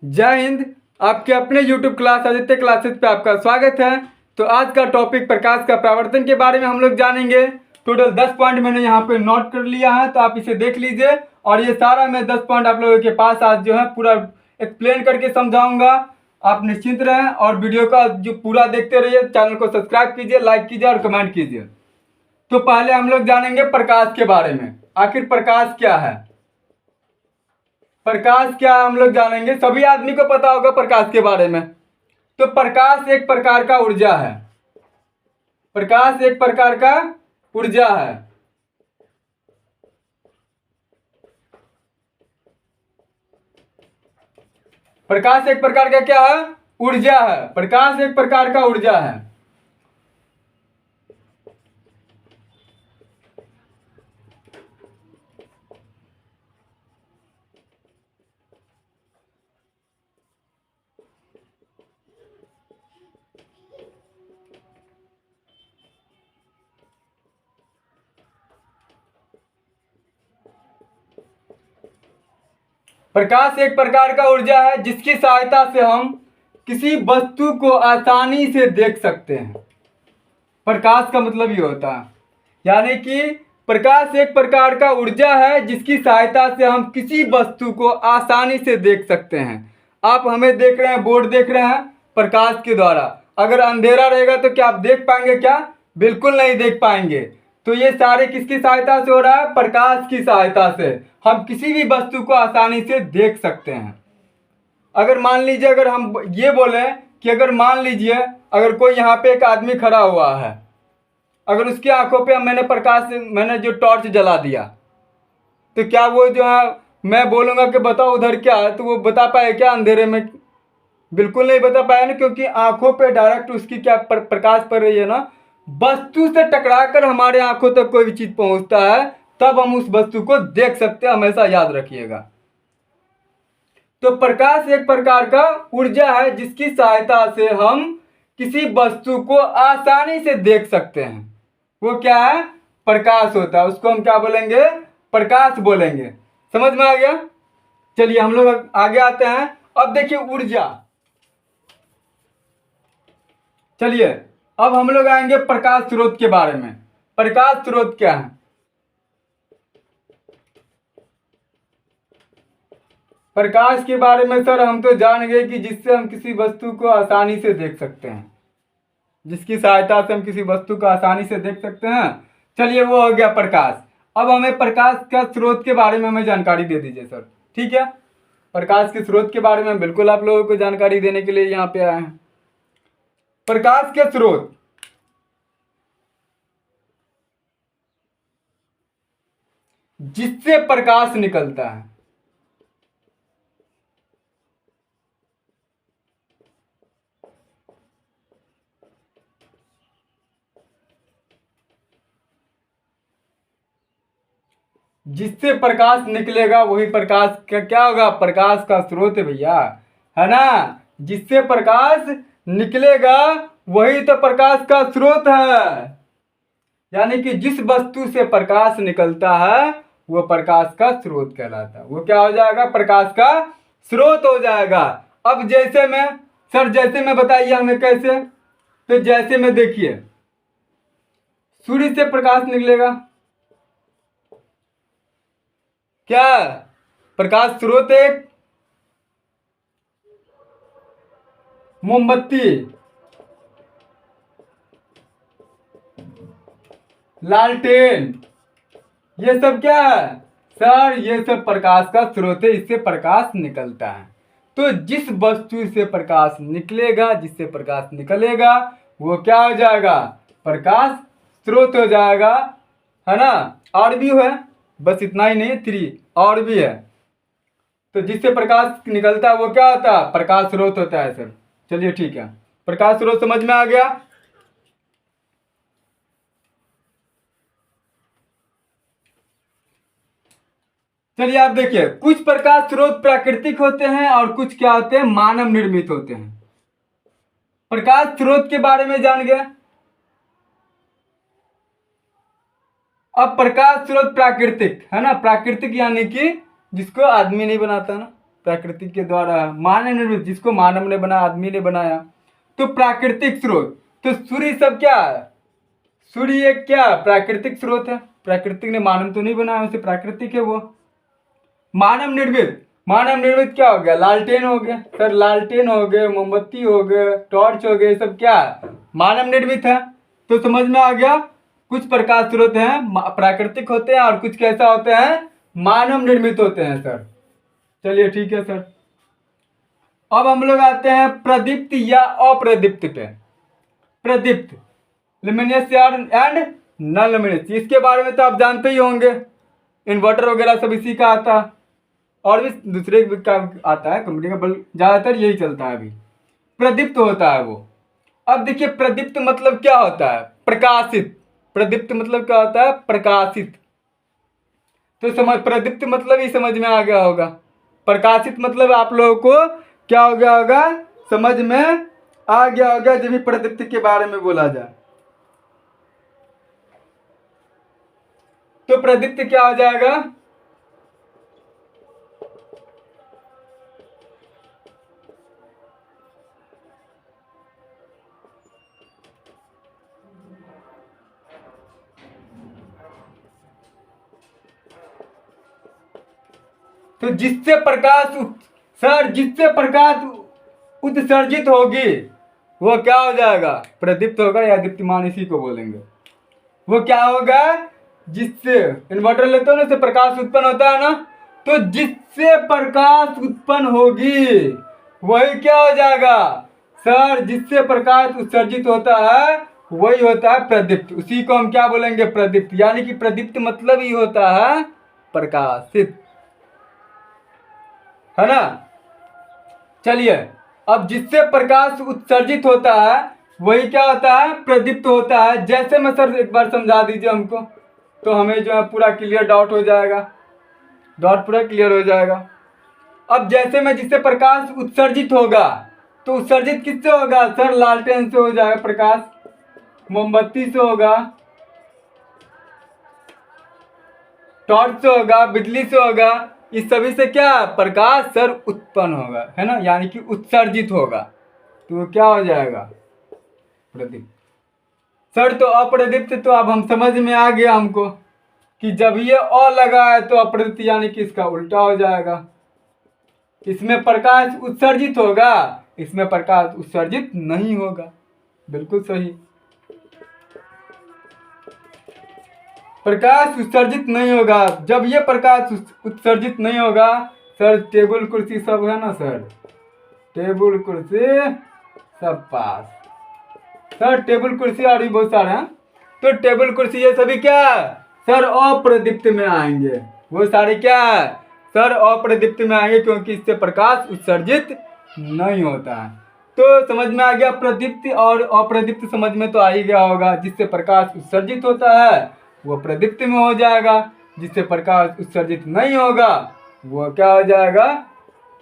जय हिंद। आपके अपने YouTube क्लास आदित्य क्लासेस पे आपका स्वागत है। तो आज का टॉपिक प्रकाश का परावर्तन के बारे में हम लोग जानेंगे। टोटल 10 पॉइंट मैंने यहाँ पे नोट कर लिया है, तो आप इसे देख लीजिए। और ये सारा मैं 10 पॉइंट आप लोगों के पास आज जो है पूरा एक्सप्लेन करके समझाऊंगा। आप निश्चिंत रहें और वीडियो का जो पूरा देखते रहिए। चैनल को सब्सक्राइब कीजिए, लाइक कीजिए और कमेंट कीजिए। तो पहले हम लोग जानेंगे प्रकाश के बारे में। आखिर प्रकाश क्या है? प्रकाश क्या हम लोग जानेंगे। सभी आदमी को पता होगा प्रकाश के बारे में। तो प्रकाश एक प्रकार का ऊर्जा है। प्रकाश एक प्रकार का ऊर्जा है। प्रकाश एक प्रकार का क्या है? ऊर्जा है। प्रकाश एक प्रकार का ऊर्जा है। प्रकाश एक प्रकार का ऊर्जा है जिसकी सहायता से हम किसी वस्तु को आसानी से देख सकते हैं। प्रकाश का मतलब ये होता है, यानी कि प्रकाश एक प्रकार का ऊर्जा है जिसकी सहायता से हम किसी वस्तु को आसानी से देख सकते हैं। आप हमें देख रहे हैं, बोर्ड देख रहे हैं प्रकाश के द्वारा। अगर अंधेरा रहेगा तो क्या आप देख पाएंगे? क्या बिल्कुल नहीं देख पाएंगे। तो ये सारे किसकी सहायता से हो रहा है? प्रकाश की सहायता से हम किसी भी वस्तु को आसानी से देख सकते हैं। अगर मान लीजिए, अगर हम ये बोले कि अगर मान लीजिए अगर कोई यहाँ पे एक आदमी खड़ा हुआ है, अगर उसकी आंखों पे मैंने जो टॉर्च जला दिया, तो क्या वो जो है मैं बोलूँगा कि बताओ उधर क्या है, तो वो बता पाए क्या अंधेरे में? बिल्कुल नहीं बता पाया ना, क्योंकि आंखों पे डायरेक्ट उसकी क्या प्रकाश पड़ रही है ना। वस्तु से टकरा कर हमारे आंखों तक कोई भी चीज पहुंचता है तब हम उस वस्तु को देख सकते हैं। हमेशा याद रखिएगा। तो प्रकाश एक प्रकार का ऊर्जा है जिसकी सहायता से हम किसी वस्तु को आसानी से देख सकते हैं। वो क्या है? प्रकाश होता है। उसको हम क्या बोलेंगे? प्रकाश बोलेंगे। समझ में आ गया? चलिए हम लोग आगे आते हैं। अब देखिए ऊर्जा। चलिए अब हम लोग आएंगे प्रकाश स्रोत के बारे में। प्रकाश स्रोत क्या है? प्रकाश के बारे में सर हम तो जान गए कि जिससे हम किसी वस्तु को आसानी से देख सकते हैं, जिसकी सहायता से हम किसी वस्तु को आसानी से देख सकते हैं। चलिए वो हो गया प्रकाश। अब हमें प्रकाश का स्रोत के बारे में हमें जानकारी दे दीजिए सर। ठीक है, प्रकाश के स्रोत के बारे में बिल्कुल आप लोगों को जानकारी देने के लिए यहाँ पे आए हैं। प्रकाश के स्रोत, जिससे प्रकाश निकलता है। जिससे प्रकाश निकलेगा वही प्रकाश का क्या होगा? प्रकाश का स्रोत है भैया, है ना। जिससे प्रकाश निकलेगा वही तो प्रकाश का स्रोत है। यानी कि जिस वस्तु से प्रकाश निकलता है वो प्रकाश का स्रोत कहलाता है। वो क्या हो जाएगा? प्रकाश का स्रोत हो जाएगा। अब जैसे मैं सर, जैसे मैं बताइए हमें कैसे? तो जैसे में देखिए, सूर्य से प्रकाश निकलेगा। क्या प्रकाश स्रोत? एक मोमबत्ती, लालटेन, ये सब क्या है सर? ये सब प्रकाश का स्रोत है। इससे प्रकाश निकलता है। तो जिस वस्तु से प्रकाश निकलेगा, जिससे प्रकाश निकलेगा वो क्या हो जाएगा? प्रकाश स्रोत हो जाएगा, है ना। और भी है, बस इतना ही नहीं है, 3 और भी है। तो जिससे प्रकाश निकलता है वो क्या होता है? प्रकाश स्रोत होता है सर। चलिए ठीक है, प्रकाश स्रोत समझ में आ गया। चलिए आप देखिए, कुछ प्रकाश स्रोत प्राकृतिक होते हैं और कुछ क्या होते हैं? मानव निर्मित होते हैं। प्रकाश स्रोत के बारे में जान गए। अब प्रकाश स्रोत प्राकृतिक है ना। प्राकृतिक यानी कि जिसको आदमी नहीं बनाता ना, प्रकृति के द्वारा मानव निर्मित, जिसको मानव ने बनाया, आदमी ने बनाया। तो प्राकृतिक स्रोत, तो सूर्य सब क्या है, सूर्य एक क्या प्राकृतिक स्रोत है, प्राकृतिक ने, मानव तो नहीं बनाया उसे, प्राकृतिक है वो। मानव निर्मित, मानव निर्मित क्या हो गया, लालटेन हो गया सर, लालटेन हो गए, मोमबत्ती हो गए, टॉर्च हो गए, सब क्या है मानव निर्मित है। तो समझ में आ गया, कुछ प्रकाश स्रोत हैं प्राकृतिक होते हैं और कुछ कैसा होते हैं, मानव निर्मित होते हैं सर। चलिए ठीक है सर। अब हम लोग आते हैं प्रदीप्त या अप्रदीप्त पे। प्रदीप्त, लुमिनस एंड नॉन लुमिनस, इसके बारे में तो आप जानते ही होंगे, इन्वर्टर वगैरह सब इसी का आता है, और भी दूसरे का आता है कंपनी का, बल्ब ज़्यादातर यही चलता है अभी। प्रदीप्त होता है वो। अब देखिए प्रदीप्त मतलब क्या होता है, प्रकाशित। प्रदीप्त मतलब क्या होता है, प्रकाशित। तो समझ, प्रदीप्त मतलब ही समझ में आ गया होगा, प्रकाशित मतलब आप लोगों को क्या हो गया होगा, समझ में आ गया होगा जब भी प्रदीप्त के बारे में बोला जाए। तो प्रदीप्त क्या हो जाएगा, तो जिससे प्रकाश सर, जिससे प्रकाश उत्सर्जित होगी वो क्या हो जाएगा, प्रदीप्त होगा या दीप्तिमान, इसी को बोलेंगे। वो क्या होगा, जिससे, इन्वर्टर लेते हो ना, से प्रकाश उत्पन्न होता है ना, तो जिससे प्रकाश उत्पन्न होगी वही क्या हो जाएगा सर, जिससे प्रकाश उत्सर्जित होता है वही होता है प्रदीप्त। उसी को हम क्या बोलेंगे, प्रदीप्त। यानी कि प्रदीप्त मतलब ही होता है प्रकाशित, है ना। चलिए, अब जिससे प्रकाश उत्सर्जित होता है वही क्या होता है, प्रदीप्त होता है। जैसे मैं सर एक बार समझा दीजिए हमको, तो हमें जो है पूरा क्लियर डाउट हो जाएगा, डाउट पूरा क्लियर हो जाएगा। अब जैसे में जिससे प्रकाश उत्सर्जित होगा, तो उत्सर्जित किससे होगा सर, लालटेन से हो जाएगा प्रकाश, मोमबत्ती से होगा, टॉर्च से होगा, बिजली से होगा, इस सभी से क्या प्रकाश सर उत्पन्न होगा, है ना, यानी कि उत्सर्जित होगा। तो क्या हो जाएगा, प्रदीप्त सर। तो अप्रदीप्त तो अब हम समझ में आ गया हमको कि जब ये अ लगा है तो अप्रदीप्त यानी कि इसका उल्टा हो जाएगा, इसमें प्रकाश उत्सर्जित होगा, इसमें प्रकाश उत्सर्जित नहीं होगा। बिल्कुल सही, प्रकाश उत्सर्जित नहीं होगा। जब ये प्रकाश उत्सर्जित नहीं होगा सर, टेबल कुर्सी सब है ना सर, टेबल कुर्सी सब पास सर, टेबल कुर्सी और भी बहुत सारे हैं, तो टेबल कुर्सी ये सभी क्या सर अप्रदीप्त में आएंगे। वो सारे क्या सर अप्रदीप्त में आएंगे, क्योंकि इससे प्रकाश उत्सर्जित नहीं होता है। तो समझ में आ गया, प्रदीप्त और अप्रदीप्त समझ में तो आ ही गया होगा। जिससे प्रकाश उत्सर्जित होता है वो प्रदीप्त में हो जाएगा, जिससे प्रकाश उत्सर्जित नहीं होगा वो क्या हो जाएगा,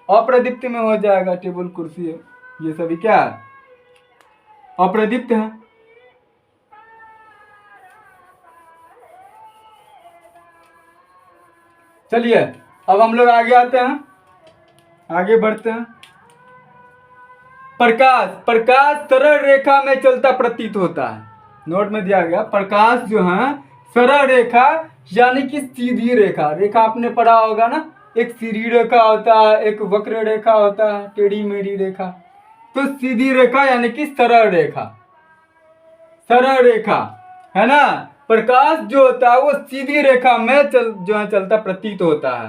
अप्रदीप्त में हो जाएगा। टेबल कुर्सी ये सभी क्या अप्रदीप्त है। चलिए अब हम लोग आगे आते हैं, आगे बढ़ते हैं। प्रकाश, प्रकाश सरल रेखा में चलता प्रतीत होता है। नोट में दिया गया, प्रकाश जो है सरल रेखा यानी कि सीधी रेखा, रेखा आपने पढ़ा होगा ना, एक सीधी रेखा होता है, एक वक्र रेखा होता है, टेढ़ी मेढ़ी रेखा। तो सीधी रेखा यानी कि सरल रेखा, सरल रेखा, है ना। प्रकाश जो होता है वो सीधी रेखा में जो है चलता प्रतीत होता है।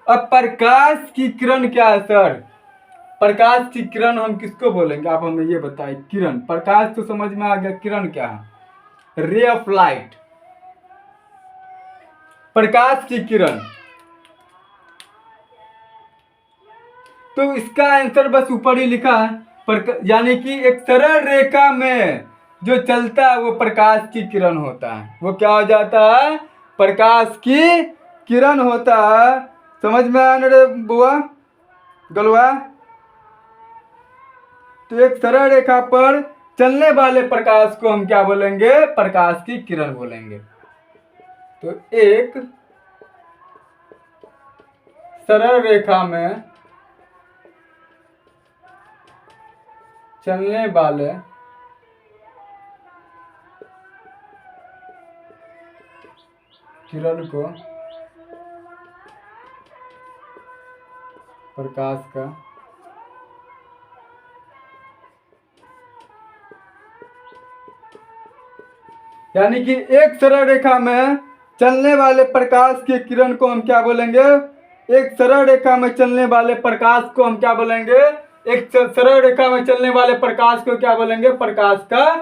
अब प्रकाश की किरण क्या है सर, प्रकाश की किरण हम किसको बोलेंगे, आप हमें ये बताइए। किरण, प्रकाश तो समझ में आ गया, किरण क्या है, रे ऑफ लाइट, प्रकाश की किरण। तो इसका आंसर बस ऊपर ही लिखा है, यानी कि एक सरल रेखा में जो चलता है वो प्रकाश की किरण होता है। वो क्या हो जाता है, प्रकाश की किरण होता है। समझ में आया रे बुआ गलवा। तो एक सरल रेखा पर चलने वाले प्रकाश को हम क्या बोलेंगे, प्रकाश की किरण बोलेंगे। तो एक सरल रेखा में चलने वाले किरण को प्रकाश का यानी कि एक सरल रेखा में चलने वाले प्रकाश के किरण को हम क्या बोलेंगे? एक सरल रेखा में चलने वाले प्रकाश को हम क्या बोलेंगे? एक सरल रेखा में चलने वाले प्रकाश को क्या बोलेंगे? प्रकाश का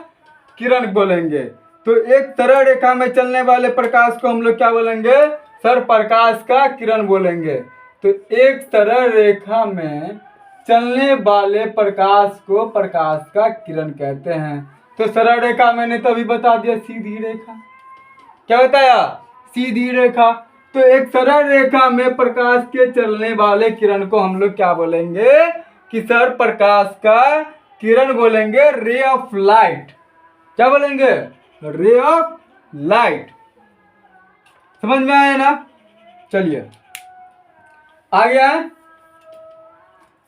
किरण बोलेंगे। तो एक सरल रेखा में चलने वाले प्रकाश को हम लोग क्या बोलेंगे? सर प्रकाश का किरण बोलेंगे। तो एक सरल रेखा में चलने वाले प्रकाश को प्रकाश का किरण कहते हैं। तो सरल रेखा मैंने तो अभी बता दिया, सीधी रेखा। क्या बताया? सीधी रेखा। तो एक सरल रेखा में प्रकाश के चलने वाले किरण को हम लोग क्या बोलेंगे? कि सर प्रकाश का किरण बोलेंगे, रे ऑफ लाइट। क्या बोलेंगे? Ray of light. समझ में आया ना? चलिए आगे आए।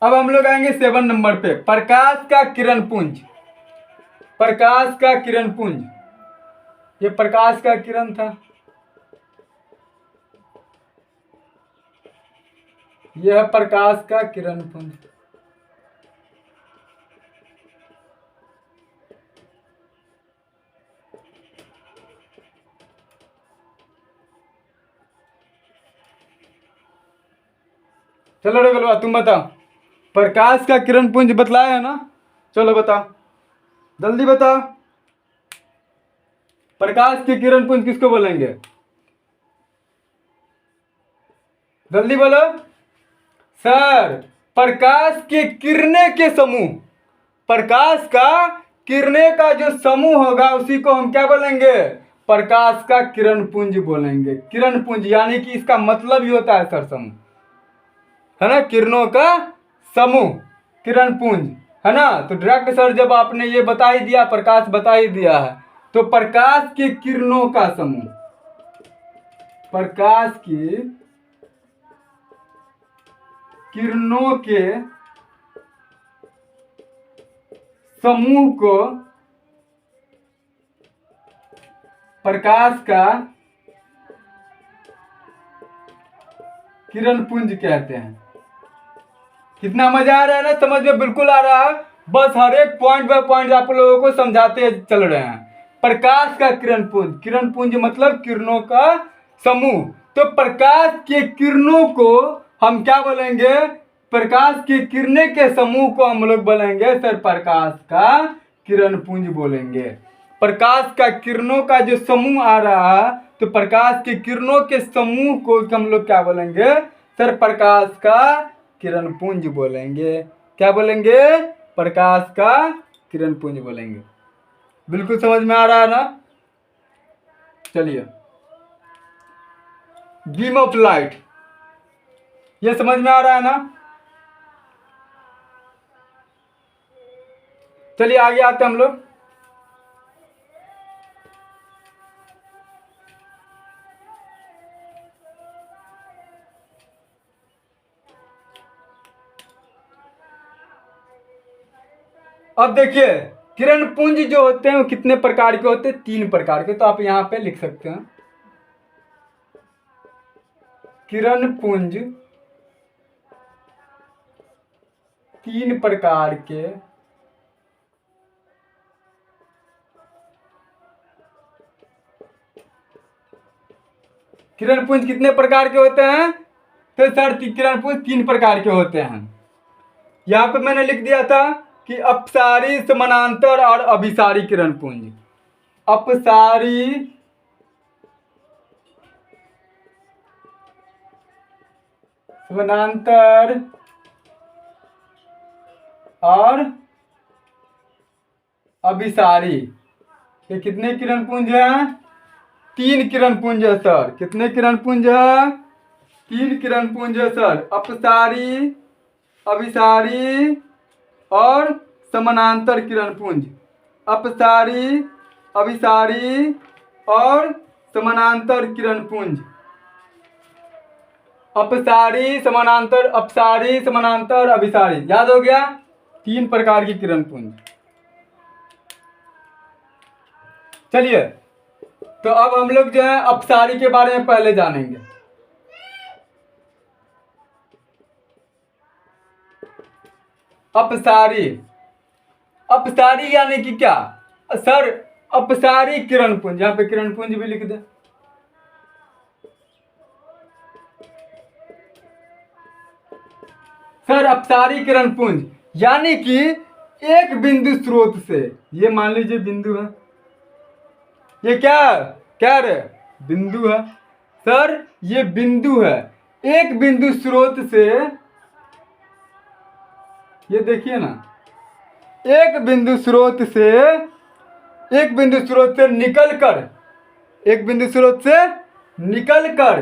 अब हम लोग आएंगे 7 नंबर पे, प्रकाश का किरण पुंज। प्रकाश का किरण पुंज, ये प्रकाश का किरण था, यह प्रकाश का किरण पुंज। चलो रे गलवा, तुम बताओ प्रकाश का किरण पुंज बतलाया है ना? चलो बताओ, जल्दी बताओ, प्रकाश के किरण पुंज किसको बोलेंगे? जल्दी बोलो। सर प्रकाश के किरणें के समूह, प्रकाश का किरणें का जो समूह होगा उसी को हम क्या बोलेंगे? प्रकाश का किरण पुंज बोलेंगे। किरण पुंज यानी कि इसका मतलब ही होता है सर समूह, है ना? किरणों का समूह किरण पुंज, है ना? तो डायरेक्ट सर जब आपने ये बता ही दिया, प्रकाश बता ही दिया है, तो प्रकाश के किरणों का समूह, प्रकाश की किरणों के समूह को प्रकाश का किरण पुंज कहते हैं। कितना मजा आ रहा है ना? समझ में बिल्कुल आ रहा है? बस हर एक पॉइंट बाय पॉइंट आप लोगों को समझाते चल रहे हैं। प्रकाश का किरण पुंज, किरण पुंज मतलब किरणों का समूह। तो प्रकाश के किरणों को हम क्या बोलेंगे? प्रकाश के किरणें के समूह को हम लोग बोलेंगे सर प्रकाश का किरण पुंज बोलेंगे। प्रकाश का किरणों का जो समूह आ रहा है, तो प्रकाश के किरणों के समूह को हम लोग क्या बोलेंगे? सर प्रकाश का किरण पुंज बोलेंगे। क्या बोलेंगे? प्रकाश का किरण पुंज बोलेंगे। बिल्कुल समझ में आ रहा है ना? चलिए, बीम ऑफ लाइट, ये समझ में आ रहा है ना? चलिए आगे आते हैं हम लोग। अब देखिए किरण पुंज जो होते हैं वो कितने प्रकार के होते हैं? 3 प्रकार के। तो आप यहां पे लिख सकते हैं किरण पुंज 3 प्रकार के किरण पुंज कितने प्रकार के होते हैं? तो सर किरण पुंज 3 प्रकार के होते हैं। यहां पे मैंने लिख दिया था कि अपसारी, समानांतर और अभिसारी किरण पुंज। अपसारी, समानांतर और अभिसारी, ये कितने किरण पुंज हैं? 3 किरण पुंज है सर। कितने किरण पुंज है? 3 किरण पुंज है सर। अपसारी, अभिसारी और समानांतर किरण पुंज। अपसारी, अभिसारी और समानांतर किरण पुंज। अपसारी, समानांतर, अपसारी, समानांतर, अभिसारी। याद हो गया? 3 प्रकार की किरण पुंज। चलिए, तो अब हम लोग जो है अपसारी के बारे में पहले जानेंगे। अपसारी, अपसारी यानी कि क्या सर? अपसारी किरण पुंज, यहां पे किरण पुंज भी लिख दे। सर अपसारी किरण पुंज यानी कि एक बिंदु स्रोत से, ये मान लीजिए बिंदु है, ये क्या क्या रे? बिंदु है सर, ये बिंदु है। एक बिंदु स्रोत से, ये देखिए ना, एक बिंदु स्रोत से, एक बिंदु स्रोत से निकल कर, एक बिंदु स्रोत से निकल कर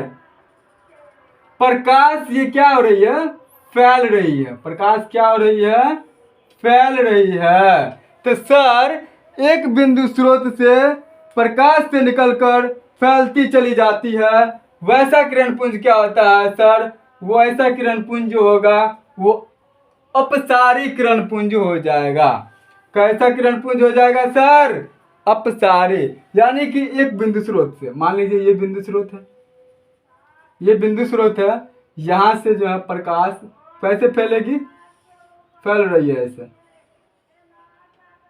प्रकाश ये क्या हो रही है? फैल रही है। प्रकाश क्या हो रही है? फैल रही है। तो सर एक बिंदु स्रोत से प्रकाश से निकलकर फैलती चली जाती है, वैसा किरण पुंज क्या होता है सर? वो ऐसा किरण पुंज जो होगा वो अपसारी किरण पुंज हो जाएगा। कैसा किरण पुंज हो जाएगा सर? अपसारी। यानी कि एक बिंदु स्रोत से, मान लीजिए ये बिंदु स्रोत है, ये बिंदु स्रोत है, यहां से जो है प्रकाश कैसे फैलेगी? फैल रही है ऐसे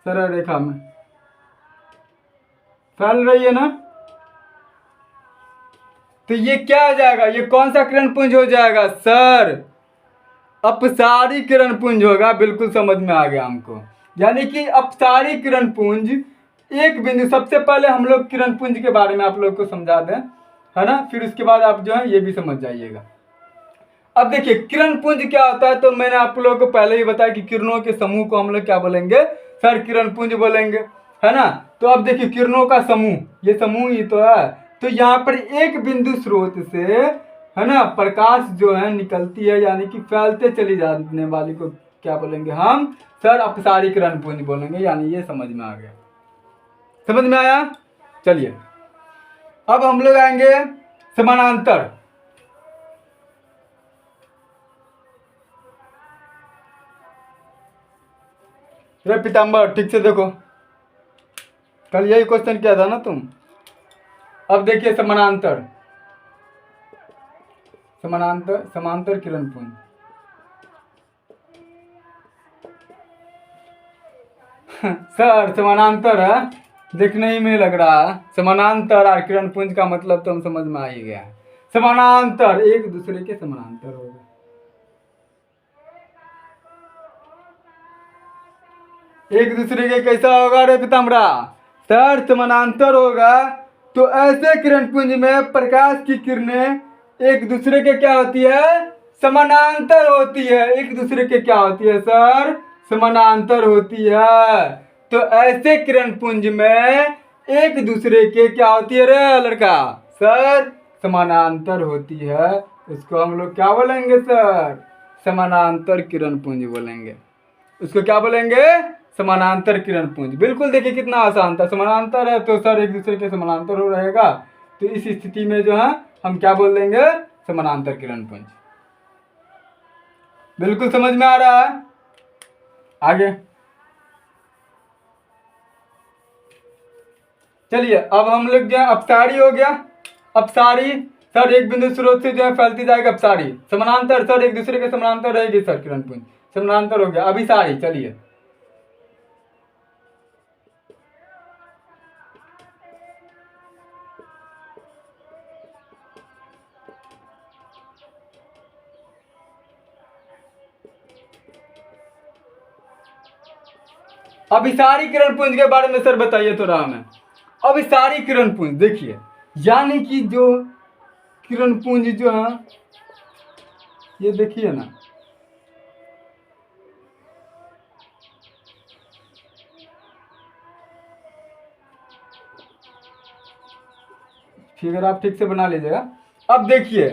सरल रेखा में फैल रही है ना। तो ये क्या हो जाएगा? ये कौन सा किरण पुंज हो जाएगा सर? अपसारी किरण पुंज होगा। बिल्कुल समझ में आ गया हमको। यानी कि अपसारी किरण पुंज एक बिंदु, सबसे पहले हम लोग किरण पुंज के बारे में आप लोग को समझा दें, है ना, फिर उसके बाद आप जो है ये भी समझ जाइएगा। अब देखिए किरण पुंज क्या होता है, तो मैंने आप लोगों को पहले ही बताया कि किरणों के समूह को हम लोग क्या बोलेंगे सर? किरण पुंज बोलेंगे, है ना। तो अब देखिए किरणों का समूह, ये समूह ही तो है। तो यहाँ पर एक बिंदु स्रोत से, है ना, प्रकाश जो है निकलती है, यानी कि फैलते चली जाने वाली को क्या बोलेंगे हम सर? अपसारी किरण पुंज बोलेंगे। यानी ये समझ में आ गया, समझ में आया। चलिए अब हम लोग आएंगे समानांतर। रे पीताम्बर ठीक से देखो, कल यही क्वेश्चन किया था ना तुम। अब देखिए समानांतर, समानांतर समांतर किरण पुंज। सर समानांतर है, देखने ही में लग रहा है समानांतर और किरण पुंज का मतलब तो हम समझ में आ ही गया। समानांतर एक दूसरे के समानांतर होगा। एक दूसरे के कैसा होगा रे पीताम्बरा? सर समानांतर होगा। तो ऐसे किरण पुंज में प्रकाश की किरणें एक दूसरे के क्या होती है? समानांतर होती है। एक दूसरे के क्या होती है सर? समानांतर होती है। तो ऐसे किरण पुंज में एक दूसरे के क्या होती है रे लड़का? सर समानांतर होती है। उसको हम लोग क्या बोलेंगे सर? समानांतर किरण पुंज बोलेंगे। उसको क्या बोलेंगे? समानांतर किरण पुंज। बिल्कुल देखिए कितना आसान था। समानांतर है तो सर एक दूसरे के समानांतर हो रहेगा। तो इस स्थिति में जो है हम क्या बोल देंगे? समानांतर किरण पुंज। बिल्कुल समझ में आ रहा है। आगे चलिए, अब हम लोग जो है अपसारी हो गया। अपसारी सर एक बिंदु स्रोत से जो है फैलती जाएगी अपसारी। समानांतर सर एक दूसरे के समानांतर रहेगी सर किरण पुंज। समानांतर हो गया। अभिसारी, चलिए अभिसारी किरण पुंज के बारे में सर बताइए थोड़ा हमें। अभिसारी किरण पुंज देखिए, यानी कि जो किरण पुंज जो है ये देखिए ना, फिगर आप ठीक से बना लीजिएगा। अब देखिए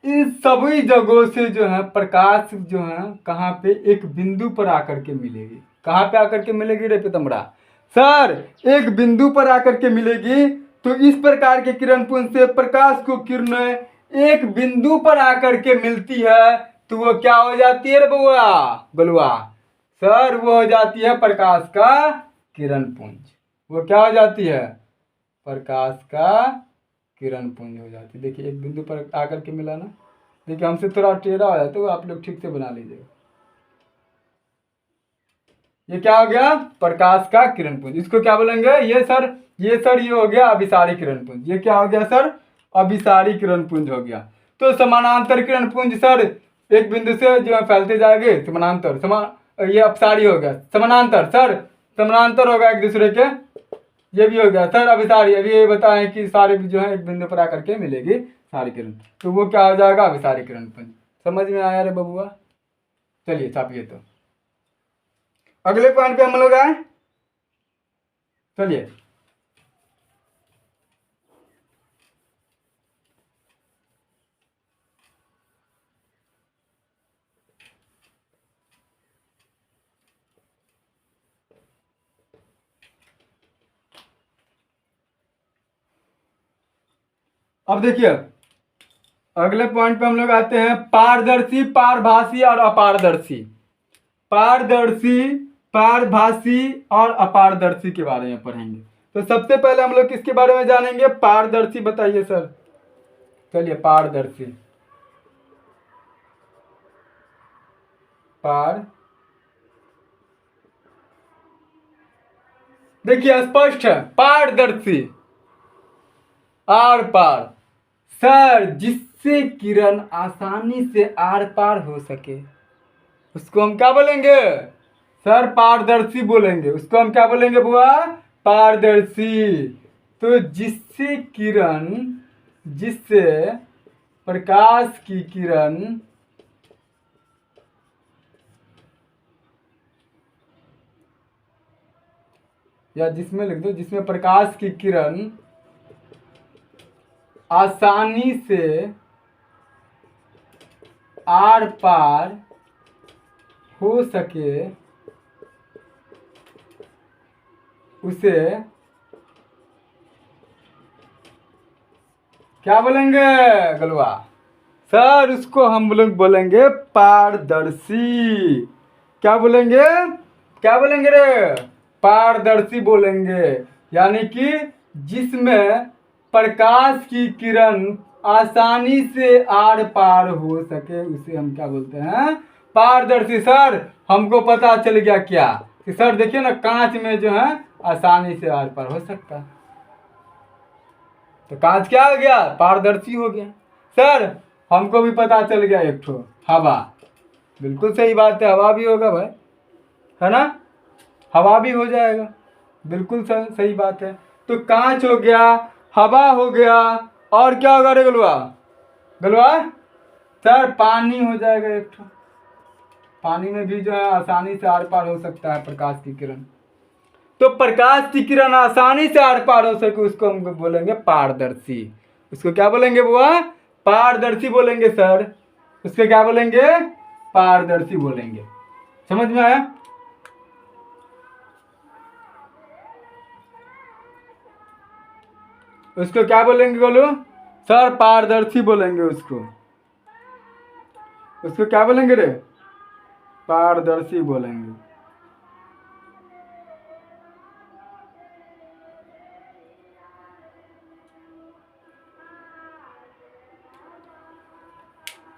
इस सभी जगहों से जो है प्रकाश जो है कहाँ पे? एक बिंदु पर आकर के मिलेगी। कहाँ पे आकर के मिलेगी रे पीतम्बरा? सर एक बिंदु पर आकर के मिलेगी। तो इस प्रकार के किरण पुंज से प्रकाश को किरणें एक बिंदु पर आकर के मिलती है, तो वो क्या हो जाती है रे बउआ? बलुआ सर वो हो जाती है प्रकाश का किरण पुंज। वो क्या हो जाती है? प्रकाश का किरण पुंज हो जाती है। देखिए एक बिंदु पर आकर के मिला ना, देखिए हमसे थोड़ा टेढ़ा हो जाता है, तो आप लोग ठीक से बना लीजिएगा। ये क्या हो गया? प्रकाश का किरण पुंज। इसको क्या बोलेंगे? ये सर ये हो गया अभिसारी किरण पुंज। ये क्या हो गया सर? अभिसारी किरण पुंज हो गया। तो समानांतर किरण पुंज सर एक बिंदु से जो है फैलते जाएंगे, समानांतर ये अपसारी हो गया। समानांतर सर समानांतर होगा एक दूसरे के। ये भी हो गया सर अभिसारी। अभी ये बताएं कि सारे जो है एक बिंदु पर आकर के मिलेगी सारी किरण, तो वो क्या हो जाएगा? अभिसारी किरण पुंज। समझ में आया रे बबुआ? चलिए छापिए। तो अगले पॉइंट पे हम लोग आए। चलिए अब देखिए अगले पॉइंट पे हम लोग आते हैं पारदर्शी, पारभासी और अपारदर्शी। पारदर्शी, पारभासी और अपारदर्शी के बारे में पढ़ेंगे। तो सबसे पहले हम लोग किसके बारे में जानेंगे? पारदर्शी। बताइए सर। चलिए पारदर्शी, पार देखिए स्पष्ट है, पारदर्शी आर पार सर जिससे किरण आसानी से आर पार हो सके उसको हम क्या बोलेंगे? सर पारदर्शी बोलेंगे। उसको हम क्या बोलेंगे बुआ? पारदर्शी। तो जिससे प्रकाश की किरण या जिसमें लिख दो, जिसमें प्रकाश की किरण आसानी से आर पार हो सके उसे क्या बोलेंगे गलवा? सर उसको हम लोग बोलेंगे पारदर्शी। क्या बोलेंगे? क्या बोलेंगे रे? पारदर्शी बोलेंगे। यानी कि जिसमें प्रकाश की किरण आसानी से आर पार हो सके उसे हम क्या बोलते हैं? पारदर्शी। सर हमको पता चल गया क्या कि सर देखिए ना कांच में जो है आसानी से आर पार हो सकता है, तो कांच क्या हो गया? पारदर्शी हो गया। सर हमको भी पता चल गया एक ठो हवा। बिल्कुल सही बात है, हवा भी होगा भाई, है ना? हवा भी हो जाएगा। बिल्कुल सही बात है। तो कांच हो गया, हवा हो गया, और क्या होगा रे गलुआ? गलुआ सर पानी हो जाएगा एक ठो। पानी में भी जो है आसानी से आर पार हो सकता है प्रकाश की किरण। तो प्रकाश की किरण आसानी से आर पार हो सके उसको हम बोलेंगे पारदर्शी। उसको क्या बोलेंगे बुआ? पारदर्शी बोलेंगे सर। उसको क्या बोलेंगे? पारदर्शी बोलेंगे। समझ में आया? उसको क्या बोलेंगे बोलो? सर पारदर्शी बोलेंगे उसको। उसको क्या बोलेंगे रे? पारदर्शी बोलेंगे।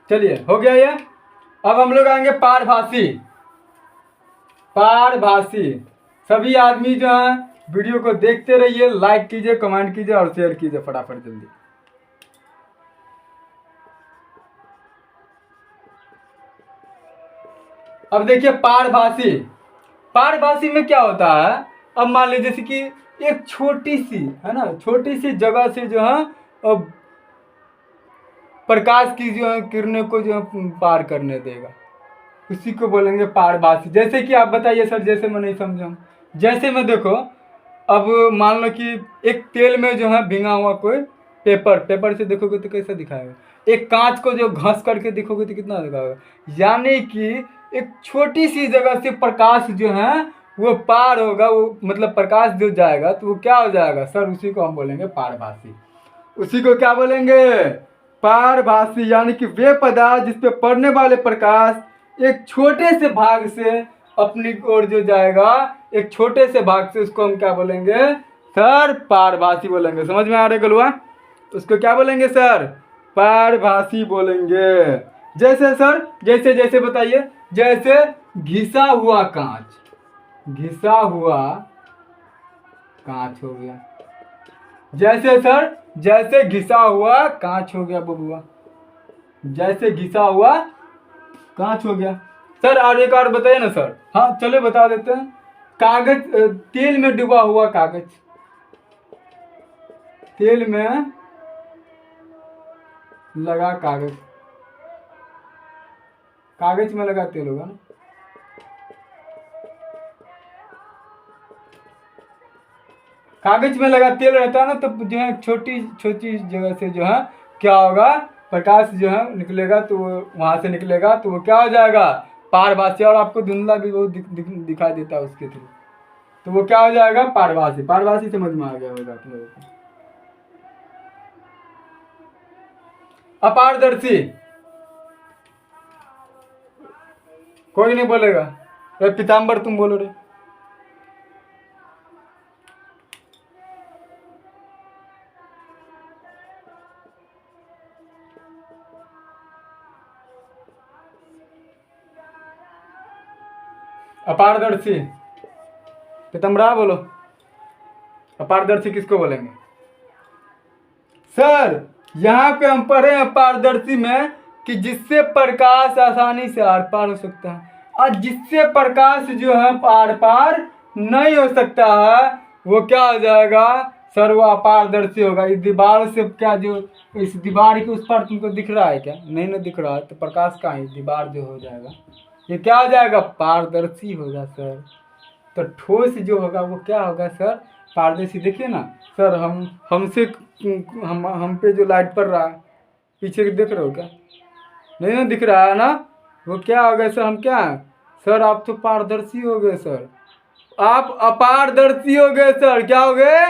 चलिए हो गया ये। अब हम लोग आएंगे पारभासी। पारभासी सभी आदमी जो है वीडियो को देखते रहिए, लाइक कीजिए, कमेंट कीजिए और शेयर कीजिए फटाफट जल्दी। अब देखिए पारभासी। पारभासी में क्या होता है? अब मान लीजिए जैसे कि एक छोटी सी है ना, छोटी सी जगह से जो है अब प्रकाश की जो है किरणों को जो है पार करने देगा, उसी को बोलेंगे पारभासी। जैसे कि आप बताइए सर, जैसे मैं नहीं समझा। जैसे मैं देखो अब मान लो कि एक तेल में जो है भिंगा हुआ कोई पेपर से देखोगे तो कैसा दिखाएगा? एक कांच को जो घस करके देखोगे तो कितना दिखाएगा? यानी कि एक छोटी सी जगह से प्रकाश जो है वो पार होगा, वो मतलब प्रकाश जो जाएगा तो वो क्या हो जाएगा सर? उसी को हम बोलेंगे पारभासी। उसी को क्या बोलेंगे? पारभासी। यानी कि वे पदार्थ जिस पे पड़ने वाले प्रकाश एक छोटे से भाग से अपनी ओर जो जाएगा एक छोटे से भाग से, उसको हम क्या बोलेंगे सर? पारभासी बोलेंगे। समझ में आ रहा है गलुआ? उसको क्या बोलेंगे सर? पारभासी बोलेंगे। जैसे सर, जैसे जैसे बताइए। जैसे घिसा हुआ कांच, घिसा हुआ कांच हो गया। जैसे सर, जैसे घिसा हुआ कांच हो गया बबुआ, जैसे घिसा हुआ कांच हो गया। सर और एक और बताइए ना सर। हाँ चलो बता देते हैं। कागज, तेल में डूबा हुआ कागज, तेल में लगा कागज, कागज में लगा तेल होगा ना। कागज में लगा तेल रहता है ना, तो जो है छोटी छोटी जगह से जो है क्या होगा, प्रकाश जो है निकलेगा, तो वहां से निकलेगा, तो वो क्या हो जाएगा? पारभासी। और आपको धुंधला भी बहुत दिखाई देता है उसके थ्रू, तो वो क्या हो जाएगा? पारभासी। पारभासी समझ में आ गया होगा आप लोगों को। अपारदर्शी कोई नहीं बोलेगा। अरे पीताम्बर तुम बोलो रे। अपारदर्शी, पीतम्बरा बोलो। अपारदर्शी किसको बोलेंगे सर? यहाँ पे हम पढ़े हैं पारदर्शी में कि जिससे प्रकाश आसानी से आर पार हो सकता है, और जिससे प्रकाश जो है आर पार नहीं हो सकता है, वो क्या हो जाएगा सर? वो अपारदर्शी होगा। इस दीवार से क्या, जो इस दीवार के उस पर तुमको दिख रहा है क्या? नहीं ना दिख रहा है, तो प्रकाश का ही दीवार जो हो जाएगा, ये क्या हो जाएगा? पारदर्शी होगा सर। तो ठोस जो होगा वो क्या होगा सर? पारदर्शी। देखिए ना सर, हमसे हम पे जो लाइट पड़ रहा है, पीछे के देख रहे हो क्या? नहीं ना दिख रहा है ना? वो क्या हो गया सर? हम क्या सर? आप तो पारदर्शी हो गए सर, आप अपारदर्शी हो गए सर। क्या हो गए?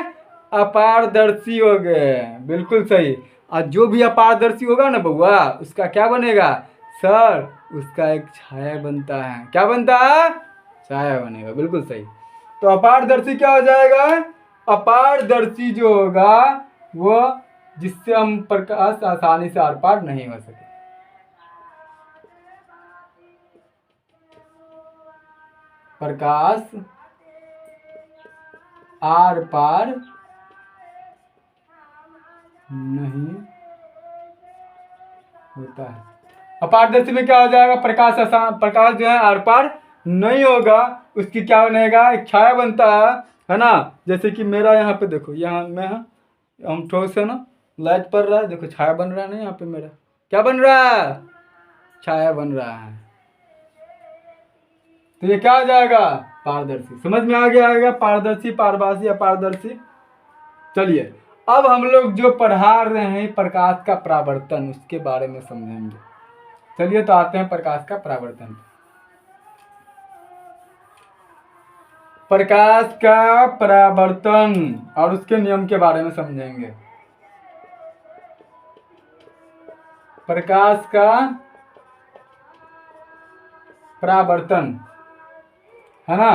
अपारदर्शी हो गए, बिल्कुल सही। और जो भी अपारदर्शी होगा ना बउआ, उसका क्या बनेगा सर? उसका एक छाया बनता है। क्या बनता है? छाया बनेगा, बिल्कुल सही। तो अपारदर्शी क्या हो जाएगा? अपारदर्शी जो होगा वो जिससे हम प्रकाश आसानी से आर पार नहीं हो सके। प्रकाश आर पार नहीं होता है। अपारदर्शी में क्या हो जाएगा? प्रकाश प्रकाश जो है आर पार नहीं होगा, उसकी क्या बनेगा? एक छाया बनता है ना। जैसे कि मेरा यहाँ पे देखो, यहाँ मैं हम ठोस है ना, लाइट पड़ रहा है, देखो छाया बन रहा है ना। यहाँ पे मेरा क्या बन रहा है? छाया बन रहा है। तो ये क्या हो जाएगा? पारदर्शी। समझ में आ गया आएगा? पारदर्शी, पारभासी, अपारदर्शी। चलिए अब हम लोग जो पढ़ा रहे हैं प्रकाश का परावर्तन, उसके बारे में समझेंगे। चलिए तो आते हैं प्रकाश का परावर्तन। प्रकाश का परावर्तन और उसके नियम के बारे में समझेंगे। प्रकाश का परावर्तन है ना।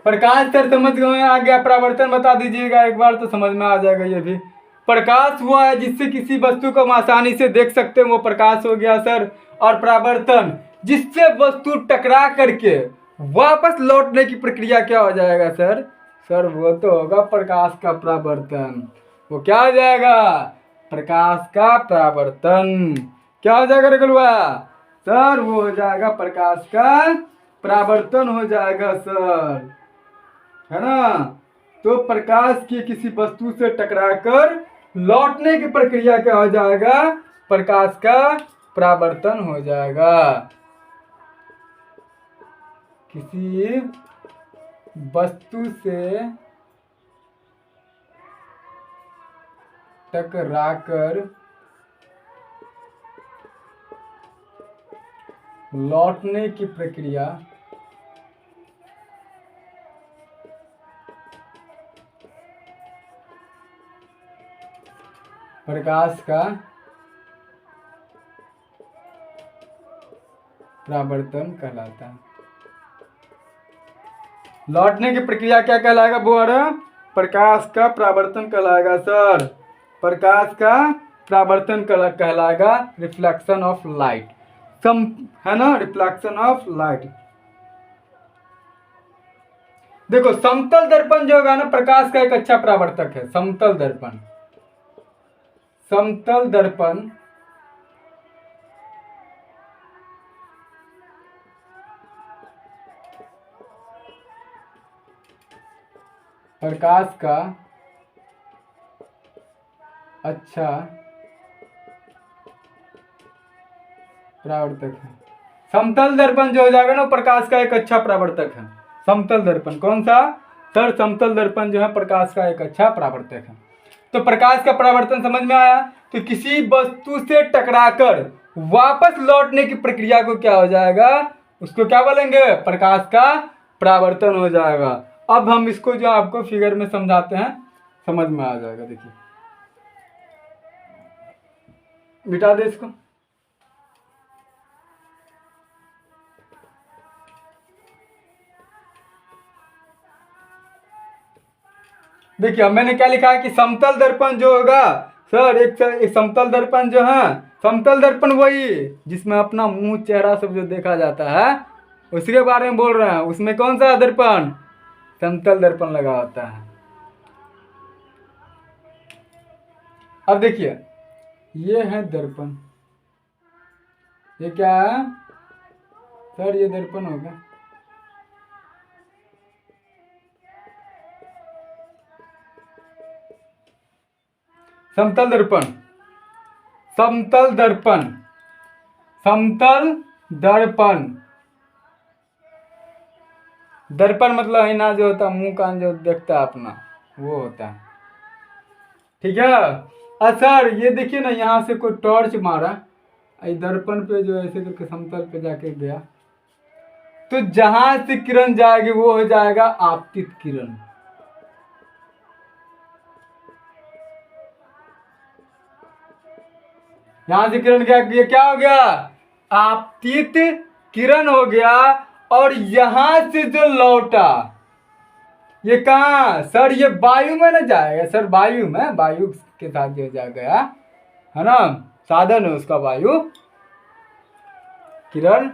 प्रकाश सर समझ गए? आ गया। परावर्तन बता दीजिएगा एक बार, तो समझ में आ जाएगा ये भी। प्रकाश हुआ है जिससे किसी वस्तु को हम आसानी से देख सकते हैं, वो प्रकाश हो गया सर। और परावर्तन जिससे वस्तु टकरा करके वापस लौटने की प्रक्रिया क्या हो जाएगा सर? सर वो तो होगा प्रकाश का परावर्तन। वो क्या हो जाएगा? प्रकाश का परावर्तन। क्या हो जाएगा रगलुआ सर? वो हो जाएगा प्रकाश का परावर्तन हो जाएगा सर, है ना। तो प्रकाश की किसी वस्तु से टकराकर लौटने की प्रक्रिया क्या हो जाएगा? प्रकाश का परावर्तन हो जाएगा। किसी वस्तु से टकराकर लौटने की प्रक्रिया प्रकाश का परावर्तन कहलाता है। लौटने की प्रक्रिया क्या कहलाएगा बोर्ड? प्रकाश का परावर्तन कहलाएगा सर। प्रकाश का परावर्तन कहलाएगा रिफ्लेक्शन ऑफ लाइट। सम है ना, रिफ्लेक्शन ऑफ लाइट। देखो समतल दर्पण जो होगा ना प्रकाश का एक अच्छा परावर्तक है। समतल दर्पण, समतल दर्पण प्रकाश का अच्छा परावर्तक है। समतल दर्पण जो हो जाएगा ना प्रकाश का एक अच्छा परावर्तक है। समतल दर्पण कौन सा सर? समतल दर्पण जो है प्रकाश का एक अच्छा परावर्तक है। तो प्रकाश का परावर्तन समझ में आया। तो किसी वस्तु से टकराकर वापस लौटने की प्रक्रिया को क्या हो जाएगा? उसको क्या बोलेंगे? प्रकाश का परावर्तन हो जाएगा। अब हम इसको जो आपको फिगर में समझाते हैं, समझ में आ जाएगा। देखिए, मिटा दे इसको। देखिए अब मैंने क्या लिखा है कि समतल दर्पण जो होगा सर, एक समतल दर्पण जो है, समतल दर्पण वही जिसमें अपना मुंह चेहरा सब जो देखा जाता है उसके बारे में बोल रहे हैं। उसमें कौन सा दर्पण? समतल दर्पण लगा होता है। अब देखिए ये है दर्पण, ये क्या है सर? ये दर्पण होगा। समतल दर्पण, समतल दर्पण, समतल दर्पण। दर्पण मतलब आईना जो होता है, मुंह कान जो देखता है अपना, वो होता है। ठीक है। सर ये देखिए ना, यहाँ से कोई टॉर्च मारा, दर्पण पे जो ऐसे करके समतल पे जाके गया, तो जहां से किरण जाएगी वो हो जाएगा आपतित किरण। यहां से किरण क्या, ये क्या हो गया? आपतित किरण हो गया। और यहां से जो लौटा ये कहा सर? ये वायु में ना जाएगा सर, वायु में, वायु के साथ जो जा गया है ना, साधन है उसका वायु, किरण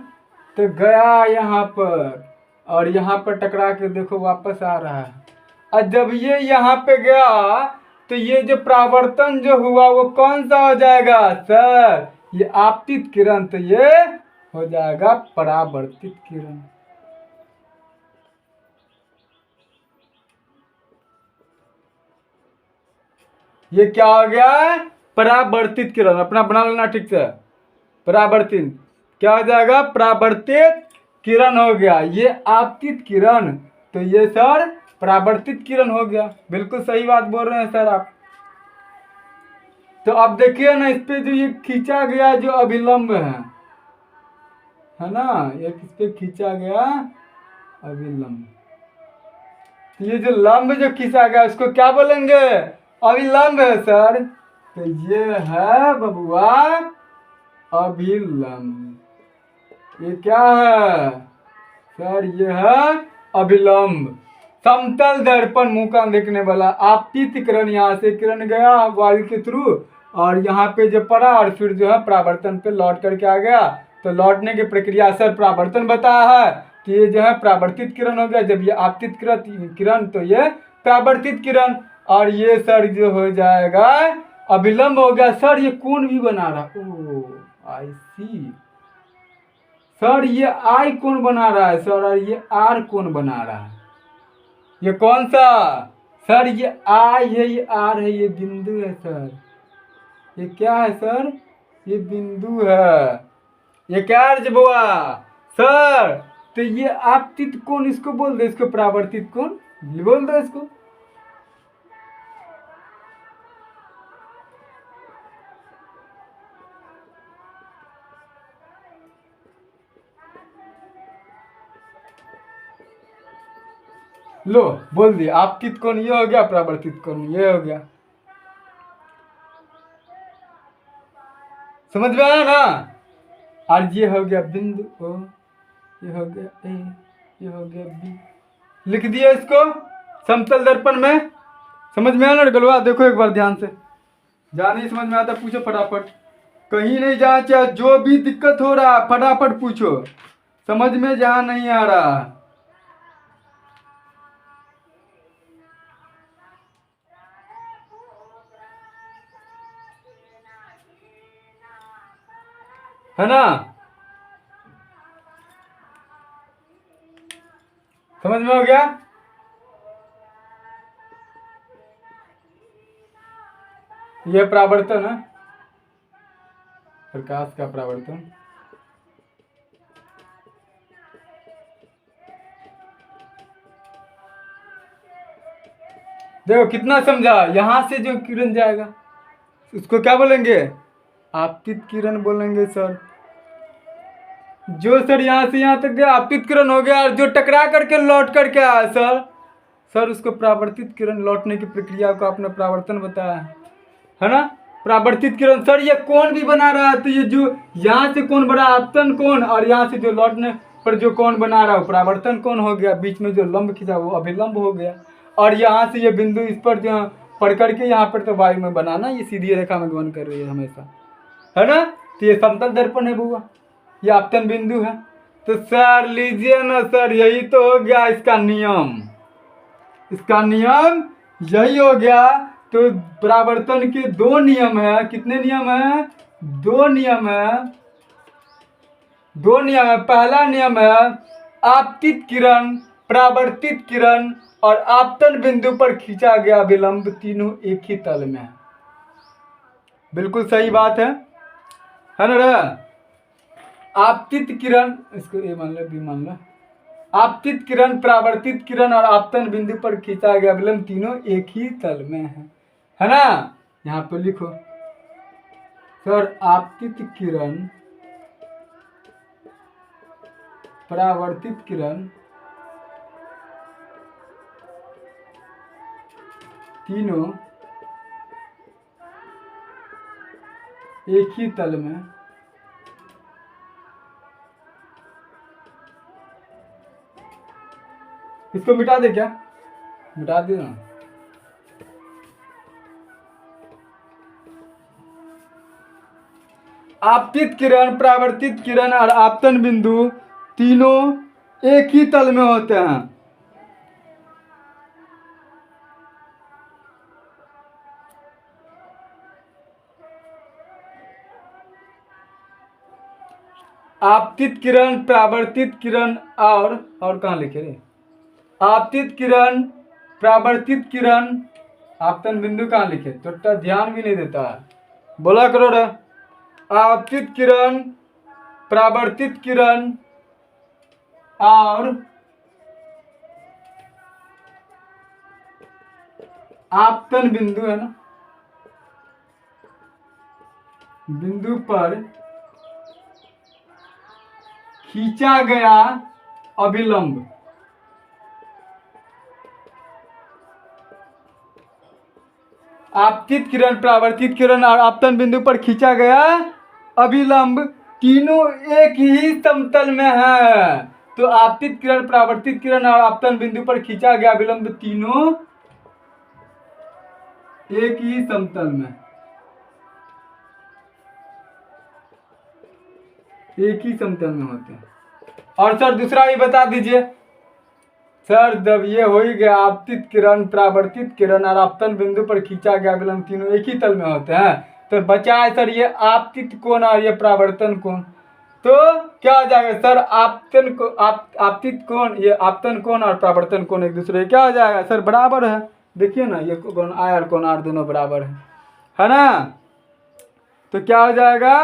तो गया यहाँ पर, और यहाँ पर टकरा के देखो वापस आ रहा है। और जब ये यहाँ पे गया तो ये जो परावर्तन जो हुआ वो कौन सा हो जाएगा सर? ये आपतित किरण, तो ये हो जाएगा परावर्तित किरण। ये क्या हो गया? परावर्तित किरण। अपना बना लेना ठीक से। परावर्तित क्या हो जाएगा? परावर्तित किरण हो गया। ये आपतित किरण, तो ये सर परावर्तित किरण हो गया। बिल्कुल सही बात बोल रहे हैं सर आप। तो अब देखिए ना, इस पे जो ये खींचा गया जो अभिलंब है ना, ये किस पे खींचा गया? अभिलंब। तो ये जो लंब जो खींचा गया उसको क्या बोलेंगे? अभिलंब है सर। तो ये है बबुआ अभिलंब। ये क्या है सर? ये है अभिलंब। समतल दर्पण मुंह का देखने वाला आपतित किरण, यहाँ से किरण गया वायु के थ्रू और यहाँ पे जो पड़ा और फिर जो है परावर्तन पे लौट करके आ गया। तो लौटने की प्रक्रिया सर परावर्तन बताया है कि ये जो है परावर्तित किरण हो गया। जब ये आपतित किरण तो ये परावर्तित किरण, और ये सर जो हो जाएगा अभिलंब हो गया। सर ये कोण भी बना रहा, ओ आई सी सर, ये आई कोण बना रहा है सर, और ये आर कोण बना रहा है। ये कौन सा सर? ये आई है, ये आर है, ये बिंदु है सर। ये क्या है सर? ये बिंदु है। ये क्या है बुआ सर? तो ये आपतित कोण इसको बोल दो, इसको परावर्तित कोण बोल दो इसको। लो बोल दिया, आपतित कोण ये हो गया, परावर्तित कोण ये हो गया। समझ में आया ना? और ये हो गया बिंदु ओ, ये हो गया ए, ये हो गया बी, लिख दिया इसको समतल दर्पण में। समझ में आया लड़कलवा? देखो एक बार ध्यान से, जहाँ नहीं समझ में आता पूछो फटाफट, कहीं नहीं जाना चाहिए, जो भी दिक्कत हो रहा है फटाफट पूछो, समझ में जहाँ नहीं आ रहा। है ना? समझ में हो गया? यह परावर्तन है, प्रकाश का परावर्तन। देखो कितना समझा। यहां से जो किरण जाएगा उसको क्या बोलेंगे? आपतित किरण बोलेंगे सर। जो सर यहाँ से यहाँ तक गया आपतित किरण हो गया, और जो टकरा करके लौट करके आया सर उसको परावर्तित किरण, लौटने की प्रक्रिया को आपने परावर्तन बताया है ना? परावर्तित किरण सर ये कौन भी बना रहा है, तो ये जो यहाँ से कौन बना आपतन कोण, और यहाँ से जो लौटने पर जो कौन बना रहा है वो परावर्तन कोण हो गया, बीच में जो लंब खींचा वो अभिलंब हो गया, और यहाँ से ये बिंदु इस पर जो पढ़ करके यहाँ पर तो वायु में बनाना, ये सीधी रेखा में गमन कर रही है हमेशा, है ना? तो ये समतल दर्पण है बुआ, ये आपतन बिंदु है। तो सर लीजिए ना सर, यही तो हो गया इसका नियम, इसका नियम यही हो गया। तो परावर्तन के दो नियम है, कितने नियम है? दो नियम है, दो नियम है। पहला नियम है आपतित किरण, परावर्तित किरण और आपतन बिंदु पर खींचा गया विलंब तीनों एक ही तल में है। बिल्कुल सही बात है ना रे? आपतित किरण, इसको ए मान लो, बी मान लो। आपतित किरण, परावर्तित किरण और आपतन बिंदु पर खींचा गया विलंब तीनों एक ही तल में है ना? यहाँ पे लिखो सर, आपतित किरण, परावर्तित किरण तीनों एक ही तल में। इसको मिटा दे क्या? मिटा दे ना। आपतित किरण, परावर्तित किरण और आपतन बिंदु तीनों एक ही तल में होते हैं। आपतित किरण, परावर्तित किरण और कहाँ लिखे रे? आपतित किरण, परावर्तित किरण, आपतन बिंदु कहाँ लिखे? तो ध्यान भी नहीं देता है, बोला करो रे। आपतित किरण, परावर्तित किरण और आपतन बिंदु है ना, बिंदु पर खींचा गया अभिलंब। आपतित किरण, परावर्तित किरण और आपतन बिंदु पर खींचा गया अभिलंब तीनों एक ही समतल में है। तो आपतित किरण, परावर्तित किरण और आपतन बिंदु पर खींचा गया अभिलंब तीनों एक ही समतल में, एक ही समतल में होते हैं। और सर दूसरा भी बता दीजिए सर। जब ये हो ही गया आपतित किरण, परावर्तित किरण और आपतन बिंदु पर खींचा गया विलंब तीनों एक ही तल में होते हैं, तो बचा है सर ये आपतित कोण और ये परावर्तन कोण। तो क्या हो जाएगा सर? आपतन को आपतित कोण, ये आपतन कोण और परावर्तन कोण एक दूसरे क्या हो जाएगा सर? बराबर है। देखिए ना, ये कोण आर और कोण आर दोनों बराबर है ना? तो क्या हो जाएगा?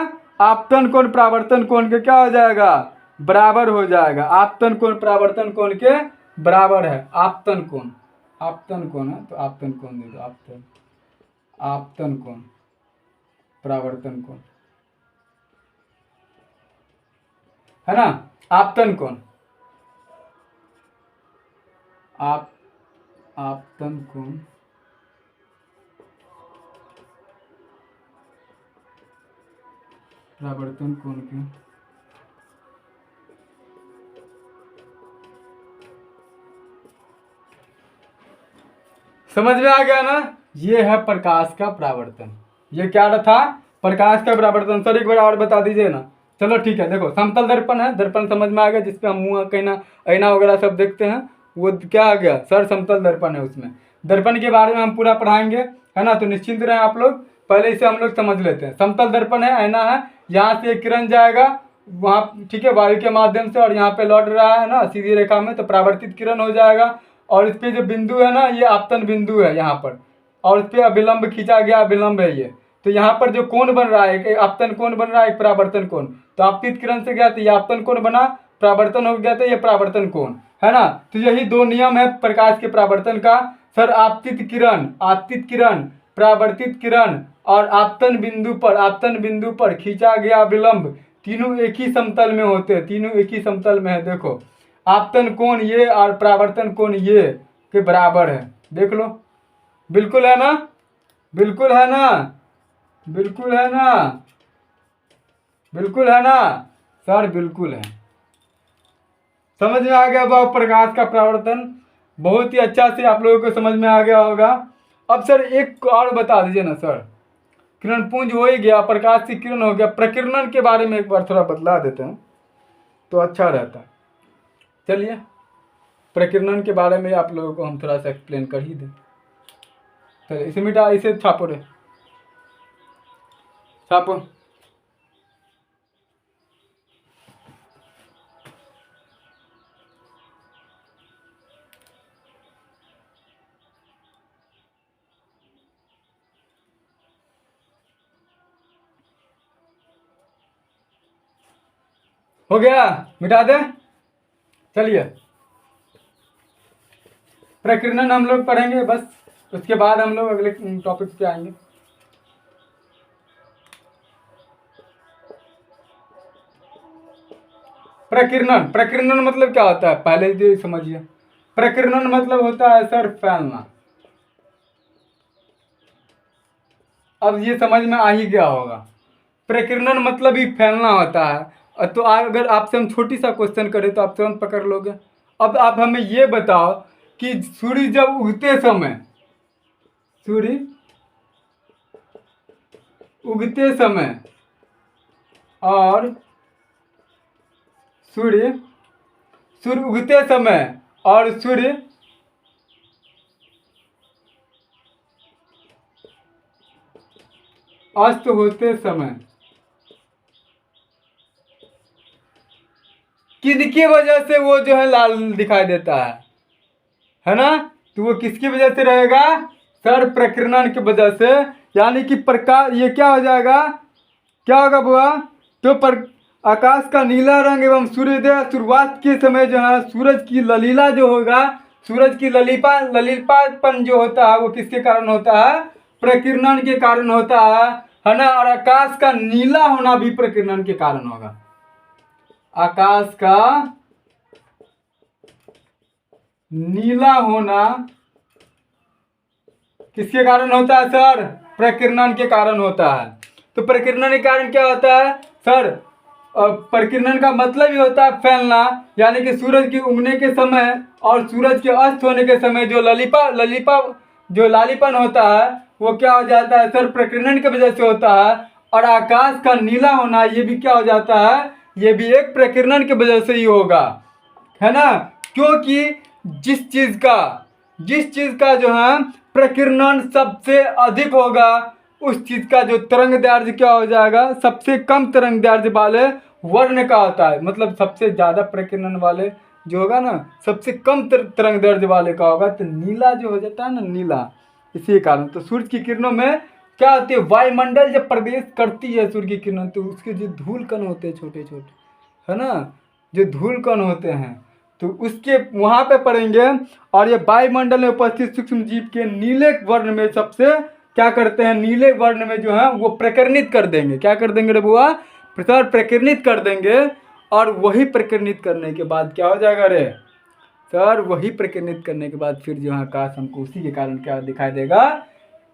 आपतन कोण परावर्तन कोण के क्या हो जाएगा? बराबर हो जाएगा। आपतन कोण परावर्तन कोण के बराबर है। आपतन कोण, आपतन कोण है तो आपतन कोण दे दो, आपतन, आपतन कोण, परावर्तन कोण, है ना? आपतन कोण, आपतन कोण, परावर्तन कोण के समझ में आ गया ना। ये है प्रकाश का परावर्तन। ये क्या था, प्रकाश का परावर्तन। सर एक बार और बता दीजिए ना। चलो ठीक है, देखो समतल दर्पण है, दर्पण समझ में आ गया, जिसपे हम मुँह कहना ऐना वगैरह सब देखते हैं, वो क्या आ गया सर, समतल दर्पण है। उसमें दर्पण के बारे में हम पूरा पढ़ाएंगे, है ना। तो निश्चिंत रहें आप लोग, पहले इसे हम लोग समझ लेते हैं। समतल दर्पण है, ऐना है, यहाँ से एक किरण जाएगा वहाँ, ठीक है, वायु के माध्यम से, और यहाँ पे लौट रहा है ना सीधी रेखा में, तो परावर्तित किरण हो जाएगा। और इस पे जो बिंदु है ना, ये आपतन बिंदु है यहाँ पर, और इस पे अभिलंब खींचा गया, अभिलंब है ये। तो यहाँ पर जो कोण बन रहा है, एक आपतन कोण बन रहा है, एक परावर्तन कोण। तो आपतित किरण से गया तो ये आपतन कोण बना, परावर्तन हो गया तो ये परावर्तन कोण, है ना। तो यही दो नियम है प्रकाश के परावर्तन का। सर आपतित किरण, परावर्तित किरण और आपतन बिंदु पर खींचा गया विलंब, तीनों एक ही समतल में होते हैं, तीनों एक ही समतल में है। देखो आपतन कोण ये और परावर्तन कोण ये के बराबर है, देख लो। बिल्कुल है ना, बिल्कुल है ना, बिल्कुल है ना, बिल्कुल है ना सर, बिल्कुल है। समझ में आ गया बाबू प्रकाश का परावर्तन, बहुत ही अच्छा से आप लोगों को समझ में आ गया होगा। अब सर एक और बता दीजिए ना सर, किरण पुंज हो ही गया, प्रकाश की किरण हो गया, प्रकीर्णन के बारे में एक बार थोड़ा बतला देते हैं तो अच्छा रहता है। चलिए प्रकीर्णन के बारे में आप लोगों को हम थोड़ा सा एक्सप्लेन कर ही दें। चलिए इसे मिटा, इसे छापो रे, छापो। हो गया, मिटा दे। चलिए प्रकीर्णन हम लोग पढ़ेंगे बस, उसके बाद हम लोग अगले टॉपिक पे आएंगे। प्रकीर्णन मतलब क्या होता है, पहले ये समझिए। प्रकीर्णन मतलब होता है सर फैलना। अब ये समझ में आ ही गया होगा, प्रकीर्णन मतलब ही फैलना होता है। तो अगर आपसे हम छोटी सा क्वेश्चन करें तो आप तुरंत पकड़ लोगे। अब आप हमें ये बताओ कि सूर्य जब उगते समय, सूर्य उगते समय और सूर्य उगते समय और सूर्य अस्त होते समय किनकी वजह से वो जो है लाल दिखाई देता है ना। तो वो किसकी वजह से रहेगा सर, प्रकीर्णन की वजह से। यानी कि प्रकाश, ये क्या हो जाएगा, क्या होगा बुआ, तो आकाश का नीला रंग एवं सूर्योदय शुरुआत के समय जो है सूरज की ललीला जो होगा, सूरज की ललीलापन जो होता है वो किसके कारण होता है, प्रकीर्णन के कारण होता है ना। और आकाश का नीला होना भी प्रकीर्णन के कारण होगा। आकाश का नीला होना किसके कारण होता है सर, प्रकीर्णन के कारण होता है। तो प्रकीर्णन के कारण क्या होता है सर, प्रकीर्णन का मतलब ही होता है फैलना। यानी कि सूरज की उगने के समय और सूरज के अस्त होने के समय जो लालीपन होता है वो क्या हो जाता है सर, प्रकीर्णन की वजह से होता है। और आकाश का नीला होना ये भी क्या हो जाता है, ये भी एक प्रकीर्णन की वजह से ही होगा, है ना। क्योंकि जिस चीज का जो है प्रकीर्णन सबसे अधिक होगा, उस चीज का जो तरंग दैर्ध्य क्या हो जाएगा, सबसे कम तरंग दैर्ध्य वाले वर्ण का होता है। मतलब सबसे ज्यादा प्रकीर्णन वाले जो होगा ना, सबसे कम तरंग दैर्ध्य वाले का होगा। तो नीला जो हो जाता है ना, नीला, इसी कारण। तो सूर्य की किरणों में क्या होती है, वायुमंडल जब प्रवेश करती है सूर्य की किरणों, तो उसके जो धूल कण होते हैं छोटे छोटे, है ना, जो धूल कण होते हैं, तो उसके वहाँ पे पड़ेंगे। और ये वायुमंडल में उपस्थित सूक्ष्म जीव के नीले वर्ण में सबसे क्या करते हैं, नीले वर्ण में जो है वो प्रकीर्णित कर देंगे। क्या कर देंगे रे बुआ, सर प्रकीर्णित कर देंगे। और वही प्रकीर्णित करने के बाद क्या हो जाएगा रे सर, वही प्रकीर्णित करने के बाद फिर जो है आकाश हमको उसी के कारण क्या दिखाई देगा,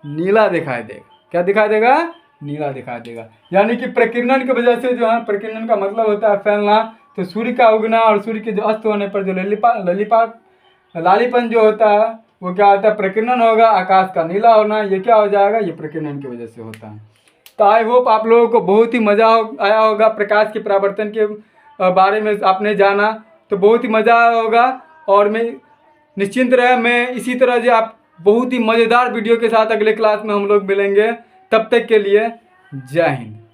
नीला दिखाई देगा। क्या दिखाई देगा, नीला दिखाई देगा। यानी कि प्रकीर्णन की वजह से जो है, प्रकीर्णन का मतलब होता है फैलना। तो सूर्य का उगना और सूर्य के जो अस्त होने पर जो लालीपन जो होता है वो क्या होता है, प्रकीर्णन होगा। आकाश का नीला होना, ये क्या हो जाएगा, ये प्रकीर्णन की वजह से होता है। तो आई होप आप लोगों को बहुत ही मज़ा आया होगा। प्रकाश के परावर्तन के बारे में आपने जाना तो बहुत ही मज़ा आया होगा। और मैं निश्चिंत रहे, मैं इसी तरह से आप बहुत ही मज़ेदार वीडियो के साथ अगले क्लास में हम लोग मिलेंगे। तब तक के लिए जय हिंद।